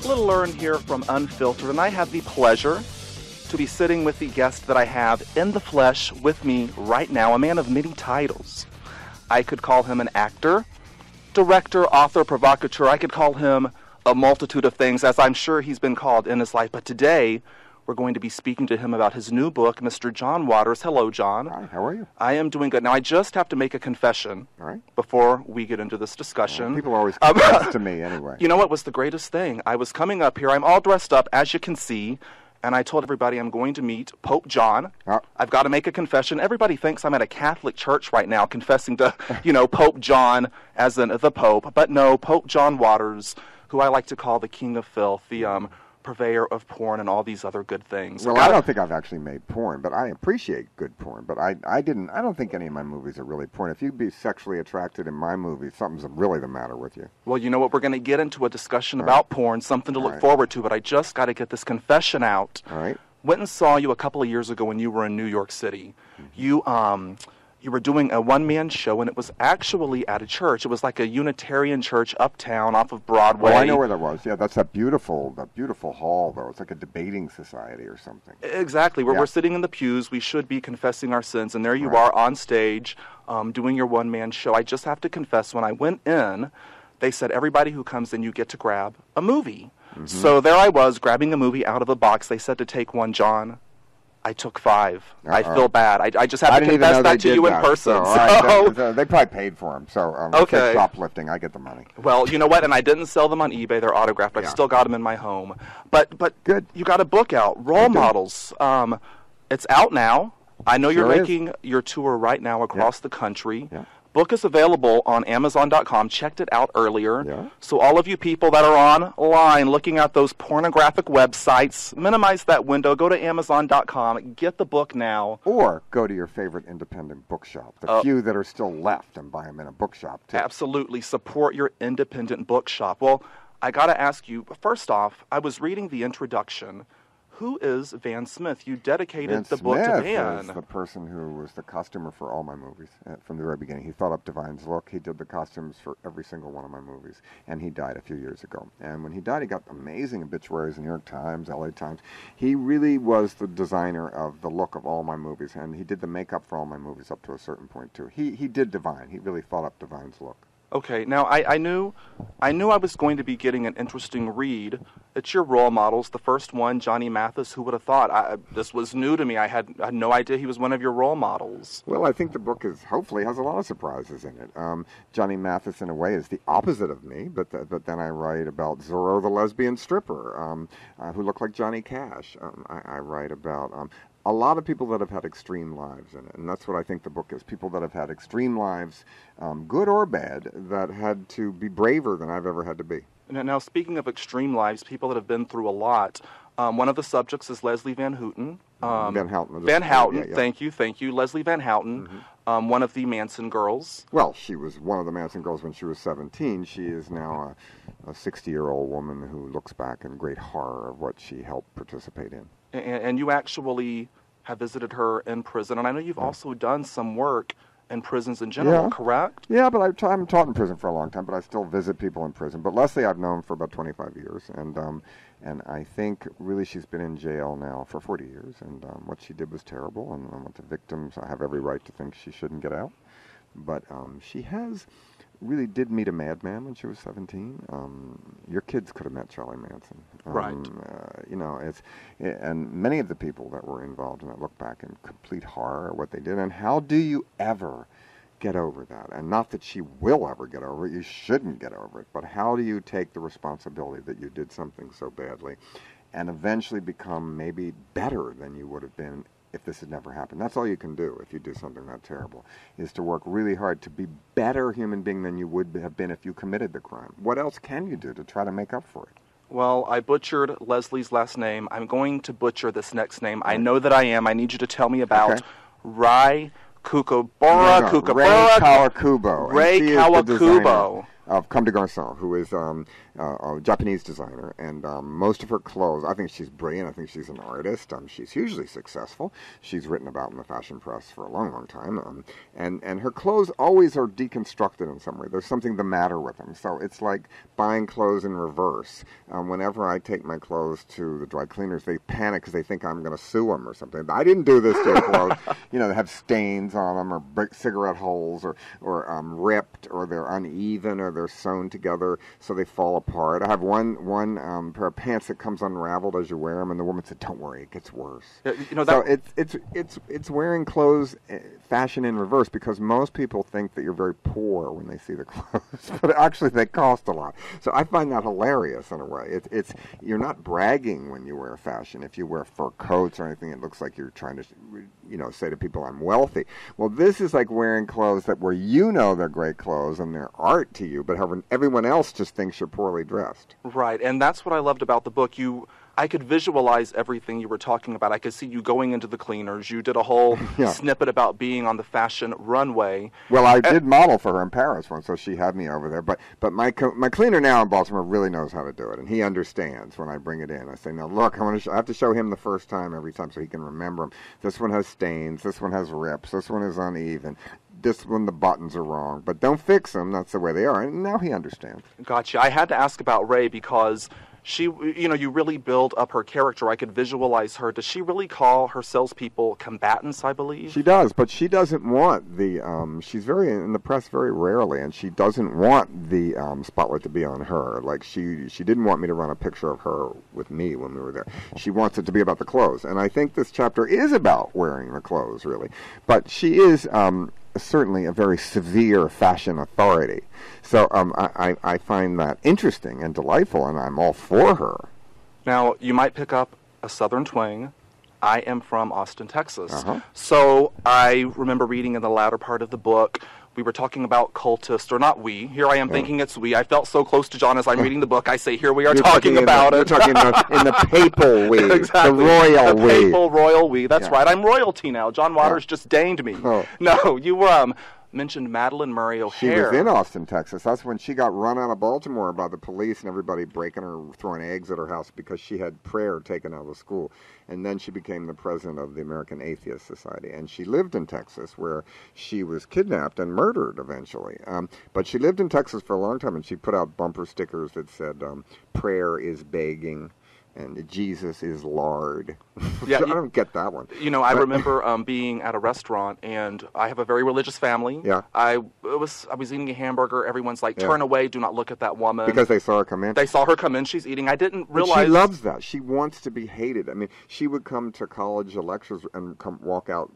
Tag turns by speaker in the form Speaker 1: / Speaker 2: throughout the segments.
Speaker 1: Little Earn here from Unfiltered, and I have the pleasure to be sitting with the guest that I have in the flesh with me right now, a man of many titles. I could call him an actor, director, author, provocateur. I could call him a multitude of things, as I'm sure he's been called in his life. But today, we're going to be speaking to him about his new book, Mr. John Waters. Hello, John.
Speaker 2: Hi, how are you?
Speaker 1: I am doing good. Now, I just have to make a confession before we get into this discussion.
Speaker 2: Well, people always confess to me anyway.
Speaker 1: You know what was the greatest thing? I was coming up here. I'm all dressed up, as you can see, and I told everybody I'm going to meet Pope John. I've got to make a confession. Everybody thinks I'm at a Catholic church right now confessing to, Pope John as in the Pope. But no, Pope John Waters, who I like to call the King of Filth, the purveyor of porn and all these other good things.
Speaker 2: Well, I don't think I've actually made porn, but I appreciate good porn. But I don't think any of my movies are really porn. If you'd be sexually attracted in my movies, something's really the matter with you.
Speaker 1: Well, you know what? We're going to get into a discussion about porn, something to look forward to, but I just got to get this confession out.
Speaker 2: All right.
Speaker 1: Went and saw you a couple of years ago when you were in New York City. You were doing a one-man show, and it was actually at a church. It was like a Unitarian church uptown off of Broadway.
Speaker 2: Oh, I know where that was. Yeah, that's that beautiful hall, though. It's like a debating society or something.
Speaker 1: Exactly. We're sitting in the pews. We should be confessing our sins, and there you are on stage doing your one-man show. I just have to confess, when I went in, they said everybody who comes in, you get to grab a movie. Mm-hmm. So there I was, grabbing a movie out of a box. They said to take one, John. I took 5. I feel bad. I just have to confess that to you in person.
Speaker 2: So they probably paid for them. So if they're shoplifting, I get the money.
Speaker 1: Well, you know what? And I didn't sell them on eBay. They're autographed. I've still got them in my home. But
Speaker 2: good.
Speaker 1: You got a book out, Role Models. It's out now. I know you're making your tour right now across the country. Yeah. Book is available on Amazon.com. Checked it out earlier. Yeah. So all of you people that are online looking at those pornographic websites, minimize that window. Go to Amazon.com. Get the book now.
Speaker 2: Or go to your favorite independent bookshop. The few that are still left, and buy them in a bookshop, too.
Speaker 1: Absolutely. Support your independent bookshop. Well, I got to ask you, first off, I was reading the introduction. Who is Van Smith? You dedicated the book to Van.
Speaker 2: Van Smith is the person who was the costumer for all my movies from the very beginning. He thought up Divine's look. He did the costumes for every single one of my movies. And he died a few years ago. And when he died, he got amazing obituaries in the New York Times, LA Times. He really was the designer of the look of all my movies. And he did the makeup for all my movies up to a certain point, too. He did Divine. He really thought up Divine's look.
Speaker 1: Okay, now I knew I was going to be getting an interesting read. It's your role models. The first one, Johnny Mathis. Who would have thought? This was new to me. I had no idea he was one of your role models.
Speaker 2: Well, I think the book hopefully has a lot of surprises in it. Johnny Mathis, in a way, is the opposite of me, but then I write about Zorro, the lesbian stripper, who looked like Johnny Cash. I write about a lot of people that have had extreme lives in it, and that's what I think the book is. People that have had extreme lives, good or bad, that had to be braver than I've ever had to be.
Speaker 1: Now, speaking of extreme lives, people that have been through a lot, one of the subjects is Leslie Van Houten.
Speaker 2: Van Houten.
Speaker 1: Van Houten, yeah. Thank you. Leslie Van Houten, one of the Manson girls.
Speaker 2: Well, she was one of the Manson girls when she was 17. She is now a 60-year-old woman who looks back in great horror of what she helped participate in.
Speaker 1: And you actually have visited her in prison, and I know you've also done some work in prisons in general, correct?
Speaker 2: Yeah, but I'm taught in prison for a long time, but I still visit people in prison. But Leslie I've known for about 25 years, and I think really she's been in jail now for 40 years, and what she did was terrible, and what the victims, I have every right to think she shouldn't get out. But she really did meet a madman when she was 17. Your kids could have met Charlie Manson.
Speaker 1: Right.
Speaker 2: And many of the people that were involved in that look back in complete horror at what they did. And how do you ever get over that? And not that she will ever get over it. You shouldn't get over it. But how do you take the responsibility that you did something so badly and eventually become maybe better than you would have been if this had never happened? That's all you can do if you do something that terrible, is to work really hard to be better human being than you would have been if you committed the crime. What else can you do to try to make up for it?
Speaker 1: Well, I butchered Leslie's last name. I'm going to butcher this next name. I know that I am. I need you to tell me about Rai Kukabara.
Speaker 2: Ray Kawakubo.
Speaker 1: Ray Kawakubo.
Speaker 2: of Comme des Garçons, who is a Japanese designer, and most of her clothes, I think she's brilliant. I think she's an artist. She's hugely successful. She's written about in the fashion press for a long, long time. And her clothes always are deconstructed in some way. There's something the matter with them. So it's like buying clothes in reverse. Whenever I take my clothes to the dry cleaners, they panic because they think I'm going to sue them or something. I didn't do this to your clothes. You know, they have stains on them, or cigarette holes, or ripped, or they're uneven, or they're sewn together so they fall apart. I have one pair of pants that comes unraveled as you wear them, and the woman said, "Don't worry, it gets worse." You know, so it's wearing clothes, fashion in reverse, because most people think that you're very poor when they see the clothes, but actually they cost a lot. So I find that hilarious in a way. It's you're not bragging when you wear fashion. If you wear fur coats or anything, it looks like you're trying to, you know, say to people, "I'm wealthy." Well, this is like wearing clothes that where you know they're great clothes and they're art to you, but everyone else just thinks you're poorly dressed.
Speaker 1: Right, and that's what I loved about the book. I could visualize everything you were talking about. I could see you going into the cleaners. You did a whole snippet about being on the fashion runway.
Speaker 2: Well, I did model for her in Paris once, so she had me over there. But my cleaner now in Baltimore really knows how to do it, and he understands when I bring it in. I say, "Now look, I have to show him the first time every time so he can remember them. This one has stains. This one has rips. This one is uneven. This one, the buttons are wrong. But don't fix them. That's the way they are." And now he understands.
Speaker 1: Gotcha. I had to ask about Ray because she, you know, you really build up her character. I could visualize her. Does she really call her salespeople combatants, I believe?
Speaker 2: She does, but she doesn't want the, she's very, in the press very rarely, and she doesn't want the spotlight to be on her. Like, she didn't want me to run a picture of her with me when we were there. She wants it to be about the clothes, and I think this chapter is about wearing the clothes, really. But she is certainly a very severe fashion authority. So I find that interesting and delightful, and I'm all for her.
Speaker 1: Now, you might pick up a southern twang. I am from Austin, Texas. So I remember reading in the latter part of the book, we were talking about cultists, or not we. Here I am thinking it's we. I felt so close to John as I'm reading the book. I say, here we are talking about it.
Speaker 2: You're talking in the papal we,
Speaker 1: exactly.
Speaker 2: The royal we.
Speaker 1: The papal royal we. That's right. I'm royalty now. John Waters just deigned me.
Speaker 2: Oh.
Speaker 1: No, you mentioned Madeline Murray O'Hare.
Speaker 2: She was in Austin, Texas. That's when she got run out of Baltimore by the police and everybody breaking her, throwing eggs at her house because she had prayer taken out of school. And then she became the president of the American Atheist Society. And she lived in Texas, where she was kidnapped and murdered eventually. But she lived in Texas for a long time, and she put out bumper stickers that said, "Prayer is begging," and "Jesus is lard." Yeah, I don't get that one.
Speaker 1: You know, I remember being at a restaurant, and I have a very religious family.
Speaker 2: Yeah.
Speaker 1: I was eating a hamburger. Everyone's like, "Turn away, do not look at that woman."
Speaker 2: Because they saw her come in?
Speaker 1: They saw her come in. She's eating. I didn't realize.
Speaker 2: But she loves that. She wants to be hated. I mean, she would come to college lectures and walk out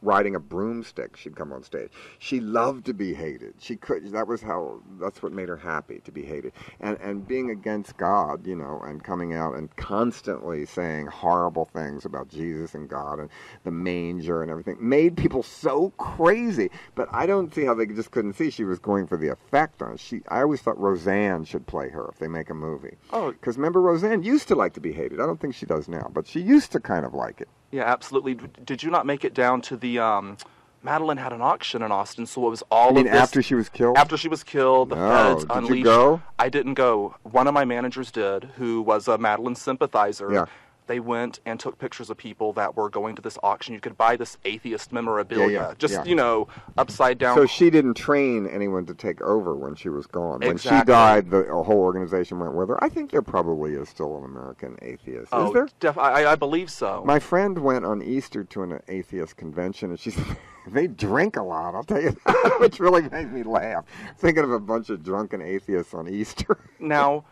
Speaker 2: riding a broomstick. She'd come on stage. She loved to be hated. That's what made her happy, to be hated. And being against God, you know, and coming out and constantly saying horrible things about Jesus and God and the manger and everything made people so crazy. But I don't see how they just couldn't see she was going for the effect on it. I always thought Roseanne should play her if they make a movie. Oh, because remember, Roseanne used to like to be hated. I don't think she does now, but she used to kind of like it.
Speaker 1: Yeah, absolutely. Did you not make it down to the, Madeline had an auction in Austin, so it was all of this.
Speaker 2: After she was killed?
Speaker 1: After she was killed, the feds unleashed.
Speaker 2: Did you go?
Speaker 1: I didn't go. One of my managers did, who was a Madeline sympathizer.
Speaker 2: Yeah.
Speaker 1: They went and took pictures of people that were going to this auction. You could buy this atheist memorabilia, you know, upside down.
Speaker 2: So she didn't train anyone to take over when she was gone.
Speaker 1: Exactly.
Speaker 2: When she died, the whole organization went with her. I think there probably is still an American atheist. Is there?
Speaker 1: I believe so.
Speaker 2: My friend went on Easter to an atheist convention, and she said, they drink a lot, I'll tell you that, which really made me laugh, thinking of a bunch of drunken atheists on Easter.
Speaker 1: Now,